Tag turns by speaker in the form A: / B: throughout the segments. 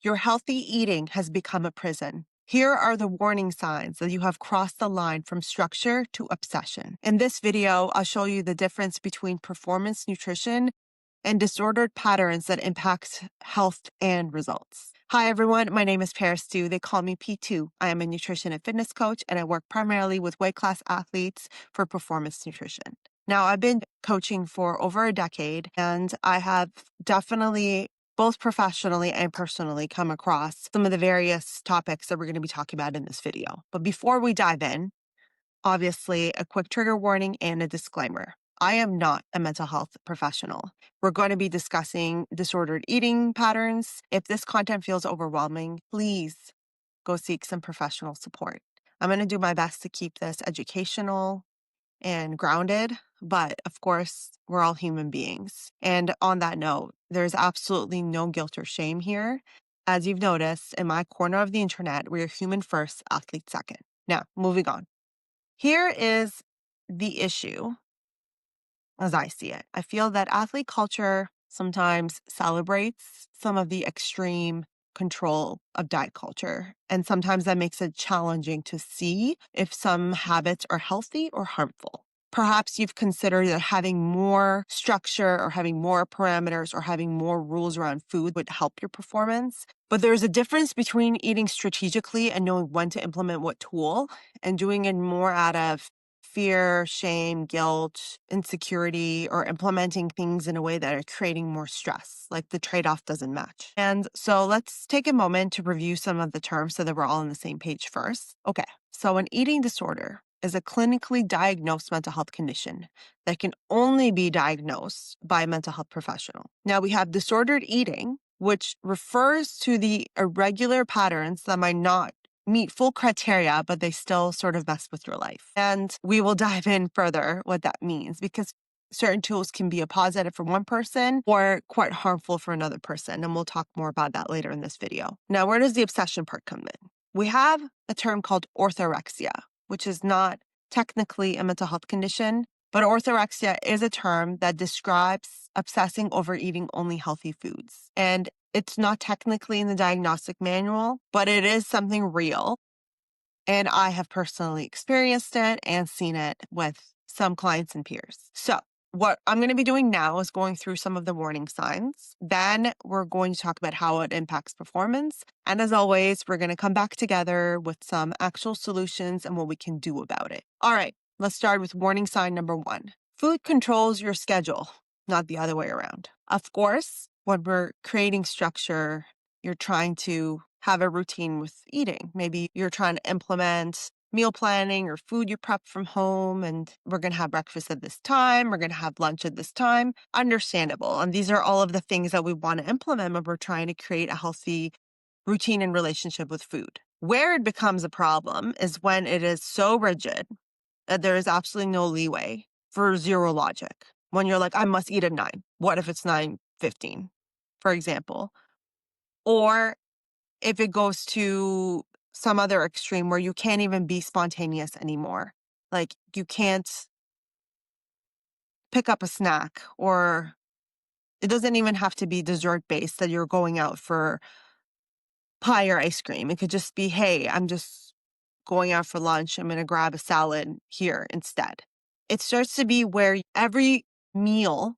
A: Your healthy eating has become a prison. Here are the warning signs that you have crossed the line from structure to obsession. In this video, I'll show you the difference between performance nutrition and disordered patterns that impact health and results. Hi, everyone. My name is Paris Stu. They call me P2. I am a nutrition and fitness coach, and I work primarily with weight class athletes for performance nutrition. Now, I've been coaching for over a decade, and I have definitely both professionally and personally come across some of the various topics that we're going to be talking about in this video. But before we dive in, obviously, a quick trigger warning and a disclaimer. I am not a mental health professional. We're going to be discussing disordered eating patterns. If this content feels overwhelming, please go seek some professional support. I'm going to do my best to keep this educational and grounded, but of course, we're all human beings. And on that note, there's absolutely no guilt or shame here. As you've noticed, in my corner of the internet, we are human first, athlete second. Now, moving on. Here is the issue as I see it. I feel that athlete culture sometimes celebrates some of the extreme control of diet culture. And sometimes that makes it challenging to see if some habits are healthy or harmful. Perhaps you've considered that having more structure or having more parameters or having more rules around food would help your performance. But there's a difference between eating strategically and knowing when to implement what tool and doing it more out of fear, shame, guilt, insecurity, or implementing things in a way that are creating more stress, like the trade-off doesn't match. And so let's take a moment to review some of the terms so that we're all on the same page first. Okay, so an eating disorder is a clinically diagnosed mental health condition that can only be diagnosed by a mental health professional. Now we have disordered eating, which refers to the irregular patterns that might not meet full criteria, but they still sort of mess with your life. And we will dive in further what that means because certain tools can be a positive for one person or quite harmful for another person. And we'll talk more about that later in this video. Now, where does the obsession part come in? We have a term called orthorexia, which is not technically a mental health condition, but orthorexia is a term that describes obsessing over eating only healthy foods. And it's not technically in the diagnostic manual, but it is something real. And I have personally experienced it and seen it with some clients and peers. So what I'm going to be doing now is going through some of the warning signs. Then we're going to talk about how it impacts performance. And as always, we're going to come back together with some actual solutions and what we can do about it. All right, let's start with warning sign number 1. Food controls your schedule, not the other way around. Of course, when we're creating structure, you're trying to have a routine with eating. Maybe you're trying to implement meal planning or food you prep from home, and we're going to have breakfast at this time. We're going to have lunch at this time. Understandable. And these are all of the things that we want to implement when we're trying to create a healthy routine and relationship with food. Where it becomes a problem is when it is so rigid that there is absolutely no leeway for zero logic. When you're like, I must eat at 9. What if it's 9:15, for example? Or if it goes to some other extreme where you can't even be spontaneous anymore. Like you can't pick up a snack, or it doesn't even have to be dessert based that you're going out for pie or ice cream. It could just be, hey, I'm just going out for lunch. I'm going to grab a salad here instead. It starts to be where every meal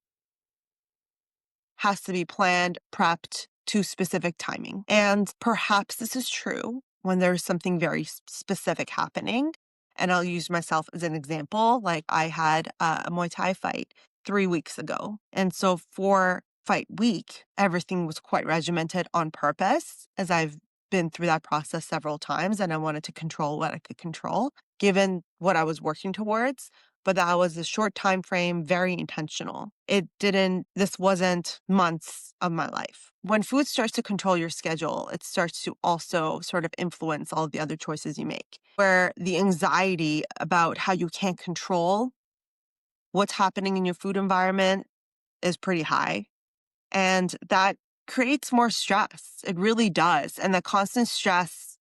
A: has to be planned, prepped to specific timing. And perhaps this is true when there's something very specific happening. And I'll use myself as an example. Like I had a Muay Thai fight 3 weeks ago. And so for fight week, everything was quite regimented on purpose, as I've been through that process several times. And I wanted to control what I could control, given what I was working towards. But that was a short time frame, very intentional. This wasn't months of my life. When food starts to control your schedule, it starts to also sort of influence all of the other choices you make, where the anxiety about how you can't control what's happening in your food environment is pretty high. And that creates more stress. It really does. And the constant stress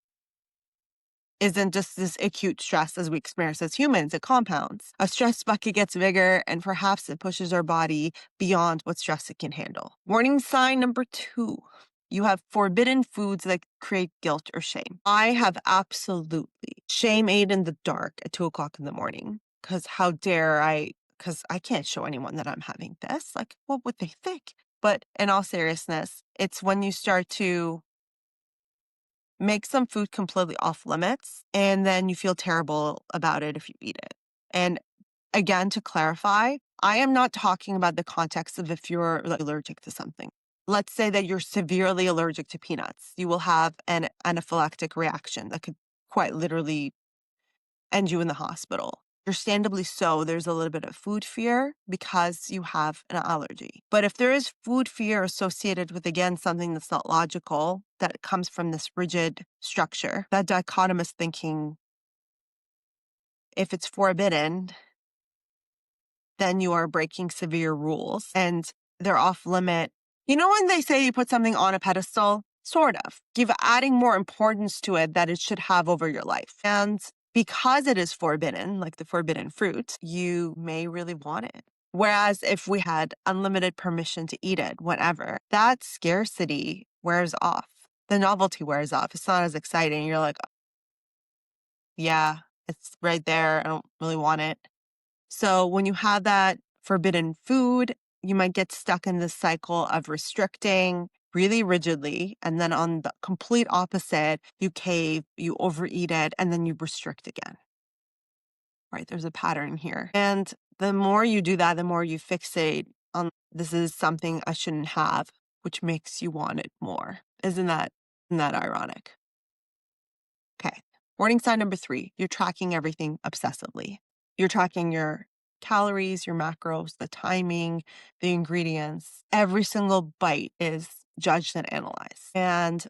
A: isn't just this acute stress as we experience as humans. It compounds. A stress bucket gets bigger, and perhaps it pushes our body beyond what stress it can handle. Warning sign number 2. You have forbidden foods that create guilt or shame. I have absolutely shame ate in the dark at 2 o'clock in the morning because how dare I? Because I can't show anyone that I'm having this. Like, what would they think? But in all seriousness, it's when you start to make some food completely off limits and then you feel terrible about it if you eat it. And again, to clarify, I am not talking about the context of if you're allergic to something. Let's say that you're severely allergic to peanuts. You will have an anaphylactic reaction that could quite literally end you in the hospital. Understandably so, there's a little bit of food fear because you have an allergy. But if there is food fear associated with, again, something that's not logical, that comes from this rigid structure, that dichotomous thinking, if it's forbidden, then you are breaking severe rules and they're off limit. You know, when they say you put something on a pedestal, sort of. You're adding more importance to it that it should have over your life. And because it is forbidden, like the forbidden fruit, you may really want it. Whereas if we had unlimited permission to eat it, whatever, that scarcity wears off. The novelty wears off. It's not as exciting. You're like, yeah, it's right there. I don't really want it. So when you have that forbidden food, you might get stuck in this cycle of restricting really rigidly. And then on the complete opposite, you cave, you overeat it, and then you restrict again. Right? There's a pattern here. And the more you do that, the more you fixate on this is something I shouldn't have, which makes you want it more. Isn't that ironic? Okay. Warning sign number 3, you're tracking everything obsessively. You're tracking your calories, your macros, the timing, the ingredients. Every single bite is judged and analyzed. And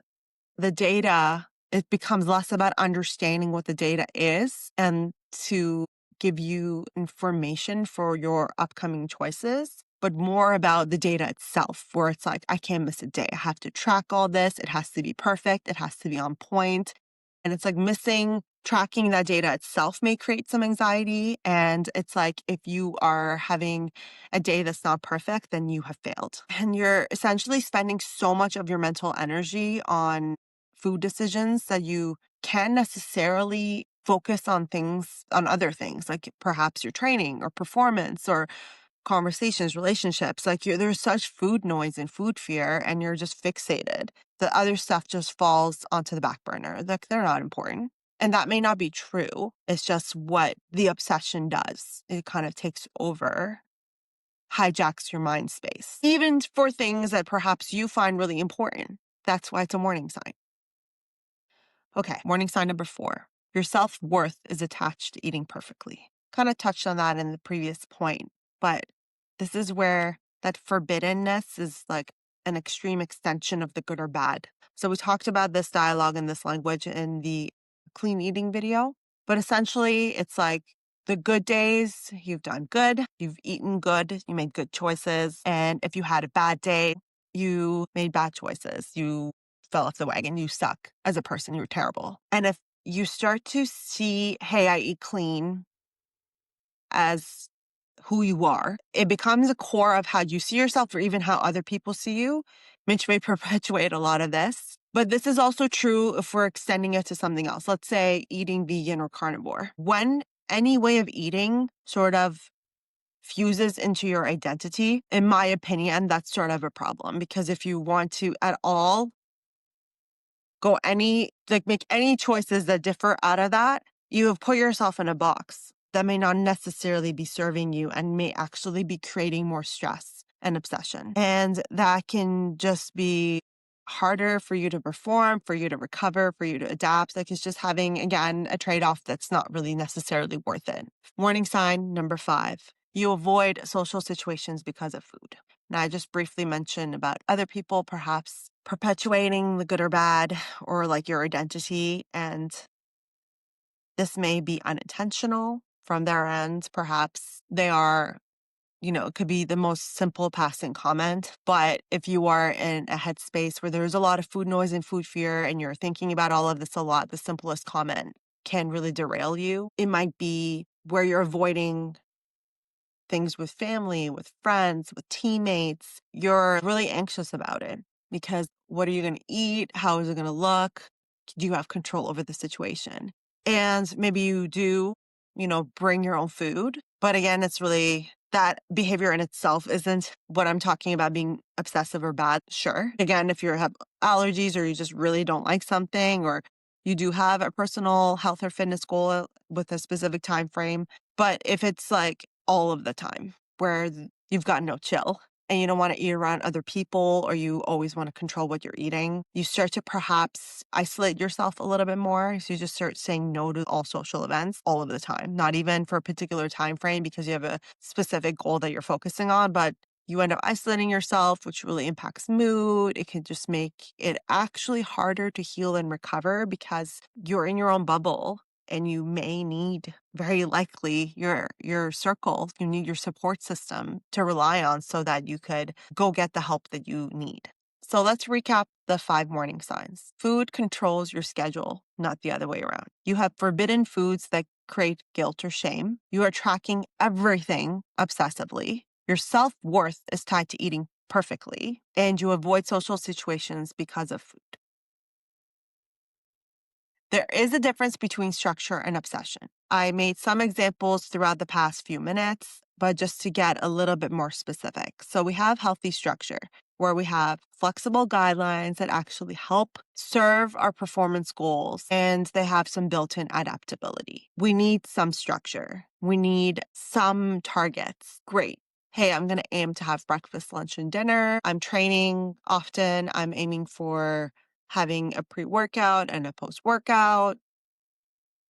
A: the data, it becomes less about understanding what the data is and to give you information for your upcoming choices, but more about the data itself, where it's like, I can't miss a day. I have to track all this. It has to be perfect. It has to be on point. And it's like tracking that data itself may create some anxiety. And it's like, if you are having a day that's not perfect, then you have failed. And you're essentially spending so much of your mental energy on food decisions that you can't necessarily focus on other things, like perhaps your training or performance or conversations, relationships. Like there's such food noise and food fear, and you're just fixated. The other stuff just falls onto the back burner. Like they're not important. And that may not be true. It's just what the obsession does. It kind of takes over, hijacks your mind space, even for things that perhaps you find really important. That's why it's a warning sign. Okay, warning sign number 4. Your self-worth is attached to eating perfectly. Kind of touched on that in the previous point, but this is where that forbiddenness is like an extreme extension of the good or bad. So we talked about this dialogue and this language in the clean eating video, but essentially it's like the good days, you've done good, you've eaten good, you made good choices. And if you had a bad day, you made bad choices. You fell off the wagon. You suck as a person. You're terrible. And if you start to see, hey, I eat clean as who you are, it becomes a core of how you see yourself or even how other people see you, which may perpetuate a lot of this. But this is also true if we're extending it to something else. Let's say eating vegan or carnivore. When any way of eating sort of fuses into your identity, in my opinion, that's sort of a problem. Because if you want to at all make any choices that differ out of that, you have put yourself in a box that may not necessarily be serving you and may actually be creating more stress and obsession. And that can just be harder for you to perform, for you to recover, for you to adapt. Like it's just having, again, a trade-off that's not really necessarily worth it. Warning sign number 5. You avoid social situations because of food. Now, I just briefly mentioned about other people perhaps perpetuating the good or bad or like your identity. And this may be unintentional from their end. Perhaps they are, it could be the most simple passing comment. But if you are in a headspace where there's a lot of food noise and food fear and you're thinking about all of this a lot, the simplest comment can really derail you. It might be where you're avoiding things with family, with friends, with teammates. You're really anxious about it. because what are you going to eat? How is it going to look? Do you have control over the situation? And maybe you do, bring your own food. But again, it's really that behavior in itself isn't what I'm talking about being obsessive or bad. Sure. Again, if you have allergies or you just really don't like something, or you do have a personal health or fitness goal with a specific time frame. But if it's like all of the time where you've got no chill and you don't want to eat around other people, or you always want to control what you're eating, you start to perhaps isolate yourself a little bit more. So you just start saying no to all social events all of the time, not even for a particular time frame because you have a specific goal that you're focusing on, but you end up isolating yourself, which really impacts mood. It can just make it actually harder to heal and recover because you're in your own bubble, and you may need, very likely, your circle. You need your support system to rely on so that you could go get the help that you need. So let's recap the 5 warning signs. Food controls your schedule, not the other way around. You have forbidden foods that create guilt or shame. You are tracking everything obsessively. Your self-worth is tied to eating perfectly, and you avoid social situations because of food. There is a difference between structure and obsession. I made some examples throughout the past few minutes, but just to get a little bit more specific. So we have healthy structure, where we have flexible guidelines that actually help serve our performance goals, and they have some built-in adaptability. We need some structure. We need some targets. Great. Hey, I'm going to aim to have breakfast, lunch, and dinner. I'm training often. I'm aiming for having a pre-workout and a post-workout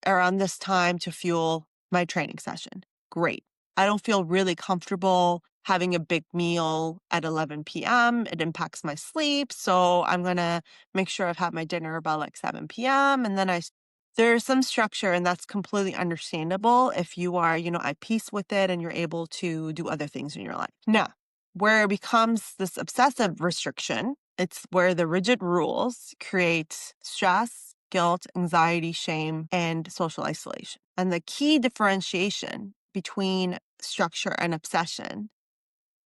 A: around this time to fuel my training session. Great. I don't feel really comfortable having a big meal at 11 p.m. It impacts my sleep. So I'm going to make sure I've had my dinner about like 7 p.m. And then there's some structure, and that's completely understandable if you are, at peace with it and you're able to do other things in your life. Now, where it becomes this obsessive restriction, it's where the rigid rules create stress, guilt, anxiety, shame, and social isolation. And the key differentiation between structure and obsession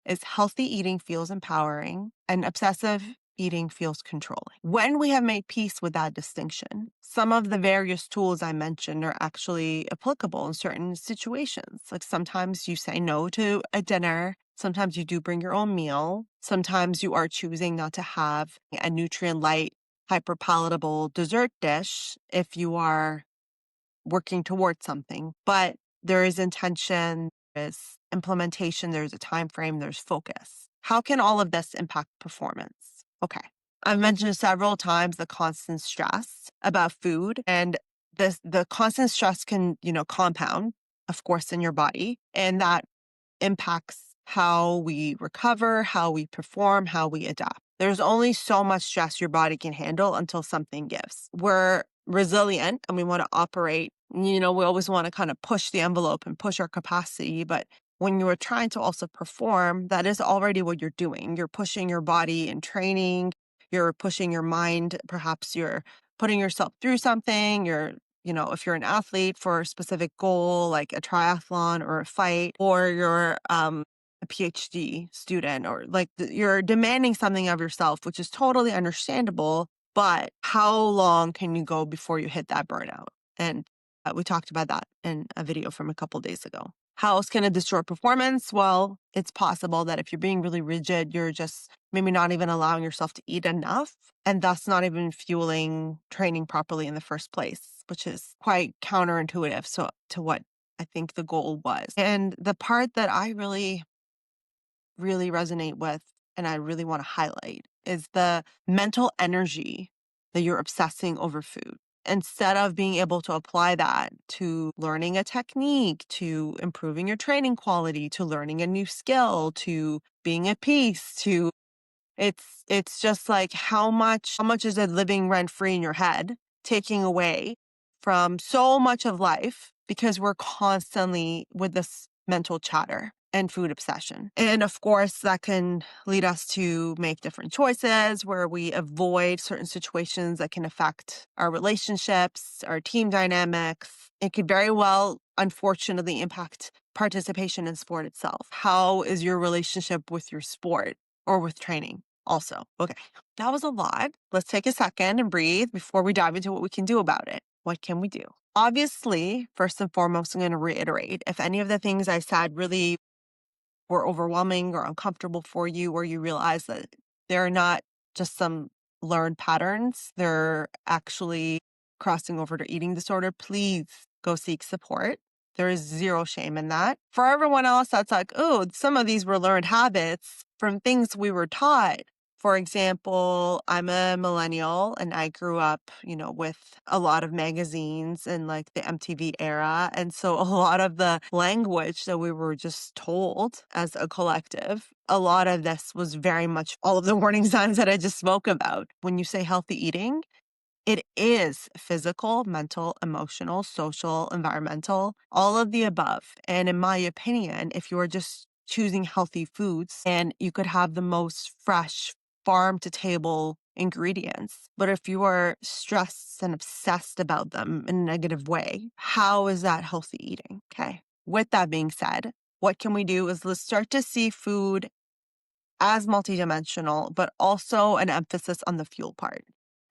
A: is healthy eating feels empowering and obsessive eating feels controlling. When we have made peace with that distinction, some of the various tools I mentioned are actually applicable in certain situations. Like sometimes you say no to a dinner. Sometimes you do bring your own meal. Sometimes you are choosing not to have a nutrient light, hyperpalatable dessert dish if you are working towards something. But there is intention, there's implementation, there's a time frame, there's focus. How can all of this impact performance? Okay. I've mentioned several times the constant stress about food, and the constant stress can, compound, of course, in your body, and that impacts how we recover, how we perform, how we adapt. There's only so much stress your body can handle until something gives. We're resilient and we want to operate. We always want to kind of push the envelope and push our capacity. But when you are trying to also perform, that is already what you're doing. You're pushing your body in training, you're pushing your mind. Perhaps you're putting yourself through something. If you're an athlete for a specific goal, like a triathlon or a fight, or you're a PhD student, or like you're demanding something of yourself, which is totally understandable. But how long can you go before you hit that burnout? And we talked about that in a video from a couple days ago. How else can it destroy performance? Well, it's possible that if you're being really rigid, you're just maybe not even allowing yourself to eat enough, and thus not even fueling training properly in the first place, which is quite counterintuitive to what I think the goal was. And the part that I really, really resonate with and I really want to highlight is the mental energy that you're obsessing over food. Instead of being able to apply that to learning a technique, to improving your training quality, to learning a new skill, to being at peace, to it's just like how much is it living rent free in your head, taking away from so much of life because we're constantly with this mental chatter and food obsession. And of course, that can lead us to make different choices where we avoid certain situations that can affect our relationships, our team dynamics. It could very well, unfortunately, impact participation in sport itself. How is your relationship with your sport or with training? also. Okay, that was a lot. Let's take a second and breathe before we dive into what we can do about it. What can we do? Obviously, first and foremost, I'm going to reiterate if any of the things I said really were overwhelming or uncomfortable for you, or you realize that they're not just some learned patterns, they're actually crossing over to eating disorder, please go seek support. There is zero shame in that. For everyone else, that's like, oh, some of these were learned habits from things we were taught. For example, I'm a millennial and I grew up, with a lot of magazines and like the MTV era. And so a lot of the language that we were just told as a collective, a lot of this was very much all of the warning signs that I just spoke about. When you say healthy eating, it is physical, mental, emotional, social, environmental, all of the above. And in my opinion, if you are just choosing healthy foods and you could have the most fresh farm to table ingredients, but if you are stressed and obsessed about them in a negative way, how is that healthy eating? Okay. With that being said, what can we do is let's start to see food as multidimensional, but also an emphasis on the fuel part.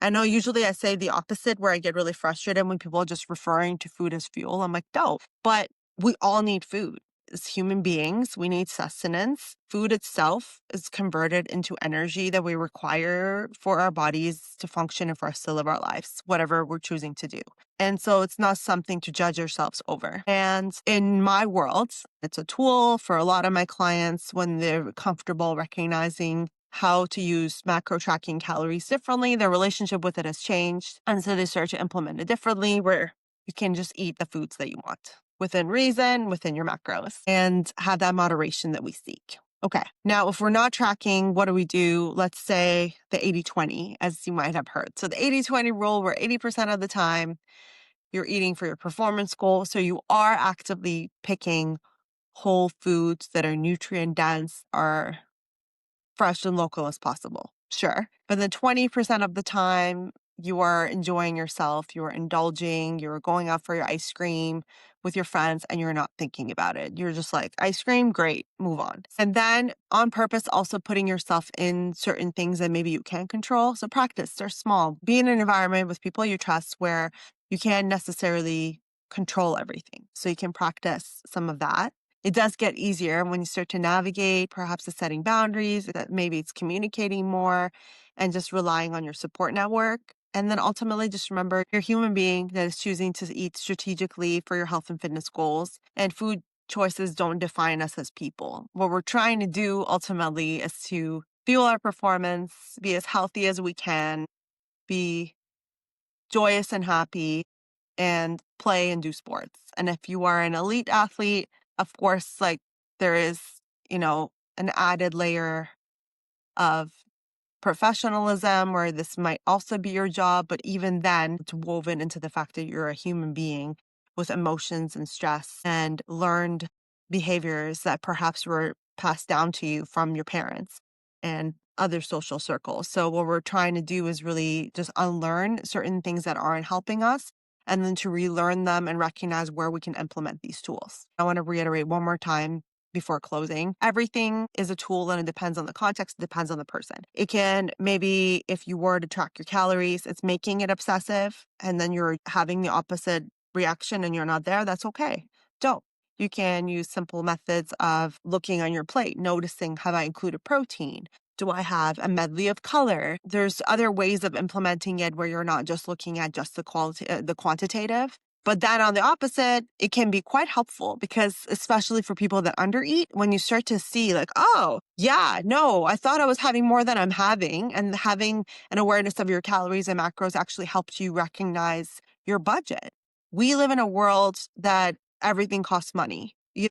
A: I know usually I say the opposite where I get really frustrated when people are just referring to food as fuel. I'm like, no, but we all need food. As human beings, we need sustenance. Food itself is converted into energy that we require for our bodies to function and for us to live our lives, whatever we're choosing to do. And so it's not something to judge ourselves over. And in my world, it's a tool for a lot of my clients when they're comfortable recognizing how to use macro tracking calories differently. Their relationship with it has changed. And so they start to implement it differently where you can just eat the foods that you want within reason, within your macros, and have that moderation that we seek. Okay. Now, if we're not tracking, what do we do? Let's say the 80-20, as you might have heard. So the 80-20 rule, where 80% of the time you're eating for your performance goal. So you are actively picking whole foods that are nutrient dense, are fresh and local as possible. Sure. But then 20% of the time, you are enjoying yourself, you are indulging, you're going out for your ice cream with your friends, and you're not thinking about it. You're just like, ice cream, great, move on. And then on purpose, also putting yourself in certain things that maybe you can't control. So practice, they're small. Be in an environment with people you trust where you can't necessarily control everything. So you can practice some of that. It does get easier when you start to navigate, perhaps it's setting boundaries, that maybe it's communicating more and just relying on your support network. And then ultimately, just remember you're a human being that is choosing to eat strategically for your health and fitness goals. And food choices don't define us as people. What we're trying to do ultimately is to fuel our performance, be as healthy as we can, be joyous and happy, and play and do sports. And if you are an elite athlete, of course, like there is, an added layer of professionalism where this might also be your job. But even then, it's woven into the fact that you're a human being with emotions and stress and learned behaviors that perhaps were passed down to you from your parents and other social circles. So what we're trying to do is really just unlearn certain things that aren't helping us and then to relearn them and recognize where we can implement these tools. I want to reiterate one more time before closing. Everything is a tool and it depends on the context, it depends on the person. It can maybe, if you were to track your calories, it's making it obsessive and then you're having the opposite reaction and you're not there. That's okay. Don't. You can use simple methods of looking on your plate, noticing, have I included protein? Do I have a medley of color? There's other ways of implementing it where you're not just looking at just the quantitative. But then on the opposite, it can be quite helpful because especially for people that undereat, when you start to see like, oh, yeah, no, I thought I was having more than I'm having, and having an awareness of your calories and macros actually helps you recognize your budget. We live in a world that everything costs money. You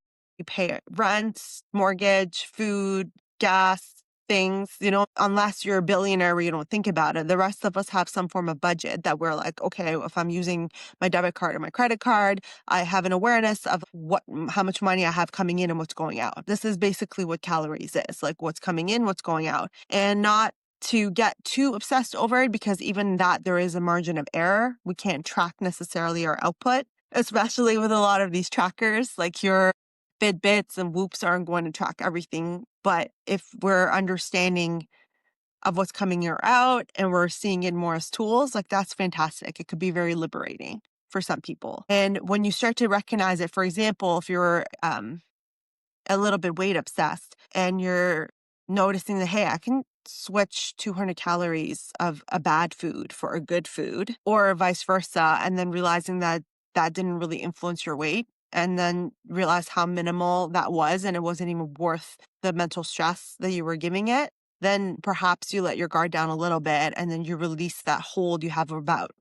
A: pay rent, mortgage, food, gas, things, unless you're a billionaire where you don't think about it. The rest of us have some form of budget that we're like, okay, if I'm using my debit card or my credit card, I have an awareness of how much money I have coming in and what's going out. This is basically what calories is, like what's coming in, what's going out, and not to get too obsessed over it because even that there is a margin of error. We can't track necessarily our output, especially with a lot of these trackers, like your Fitbits and Whoops aren't going to track everything. But if we're understanding of what's coming in or out, and we're seeing it more as tools, like that's fantastic. It could be very liberating for some people. And when you start to recognize it, for example, if you're a little bit weight obsessed and you're noticing that, hey, I can switch 200 calories of a bad food for a good food, or vice versa, and then realizing that that didn't really influence your weight, and then realize how minimal that was and it wasn't even worth the mental stress that you were giving it, then perhaps you let your guard down a little bit and then you release that hold you have about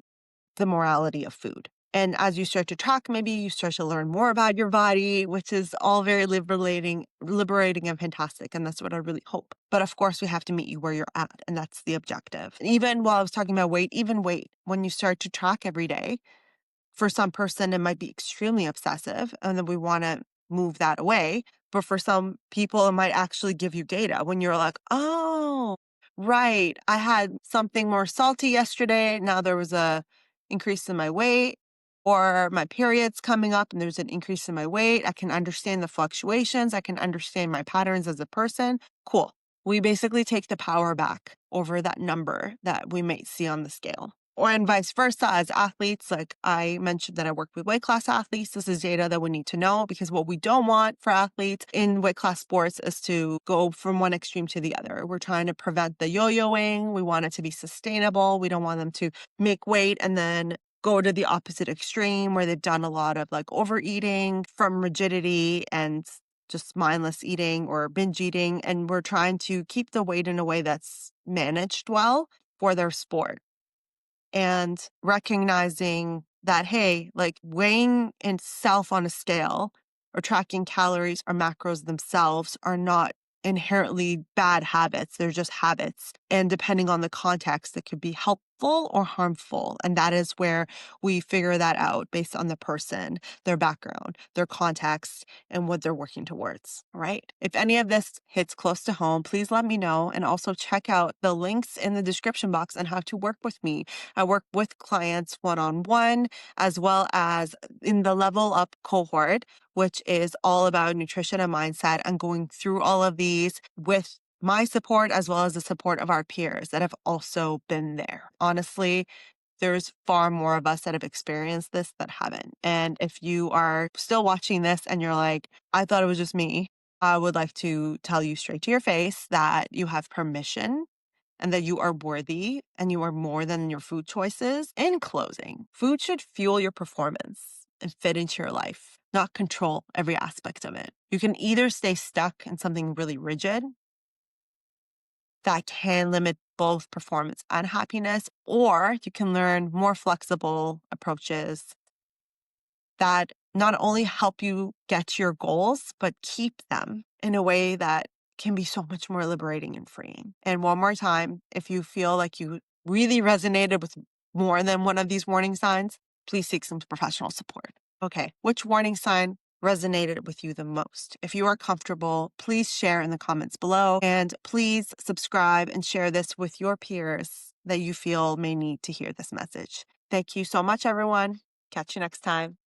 A: the morality of food. And as you start to track, maybe you start to learn more about your body, which is all very liberating and fantastic. And that's what I really hope. But of course, we have to meet you where you're at. And that's the objective. And even while I was talking about weight, even weight, when you start to track every day, for some person, it might be extremely obsessive, and then we want to move that away. But for some people, it might actually give you data when you're like, oh, right, I had something more salty yesterday. Now there was a increase in my weight, or my period's coming up and there's an increase in my weight. I can understand the fluctuations. I can understand my patterns as a person. Cool. We basically take the power back over that number that we might see on the scale. Or and vice versa, as athletes, like I mentioned that I work with weight class athletes. This is data that we need to know, because what we don't want for athletes in weight class sports is to go from one extreme to the other. We're trying to prevent the yo-yoing. We want it to be sustainable. We don't want them to make weight and then go to the opposite extreme where they've done a lot of like overeating from rigidity and just mindless eating or binge eating. And we're trying to keep the weight in a way that's managed well for their sport. And recognizing that, hey, like weighing itself on a scale or tracking calories or macros themselves are not inherently bad habits. They're just habits. And depending on the context, it could be helpful or harmful. And that is where we figure that out based on the person, their background, their context, and what they're working towards, right? If any of this hits close to home, please let me know. And also check out the links in the description box on how to work with me. I work with clients one-on-one, as well as in the Level Up cohort, which is all about nutrition and mindset, and going through all of these with my support as well as the support of our peers that have also been there. Honestly, there's far more of us that have experienced this that haven't. And if you are still watching this and you're like, I thought it was just me, I would like to tell you straight to your face that you have permission and that you are worthy and you are more than your food choices. In closing, food should fuel your performance and fit into your life, not control every aspect of it. You can either stay stuck in something really rigid that can limit both performance and happiness, or you can learn more flexible approaches that not only help you get to your goals, but keep them in a way that can be so much more liberating and freeing. And one more time, if you feel like you really resonated with more than one of these warning signs, please seek some professional support. Okay, which warning sign resonated with you the most? If you are comfortable, please share in the comments below, and please subscribe and share this with your peers that you feel may need to hear this message. Thank you so much, everyone. Catch you next time.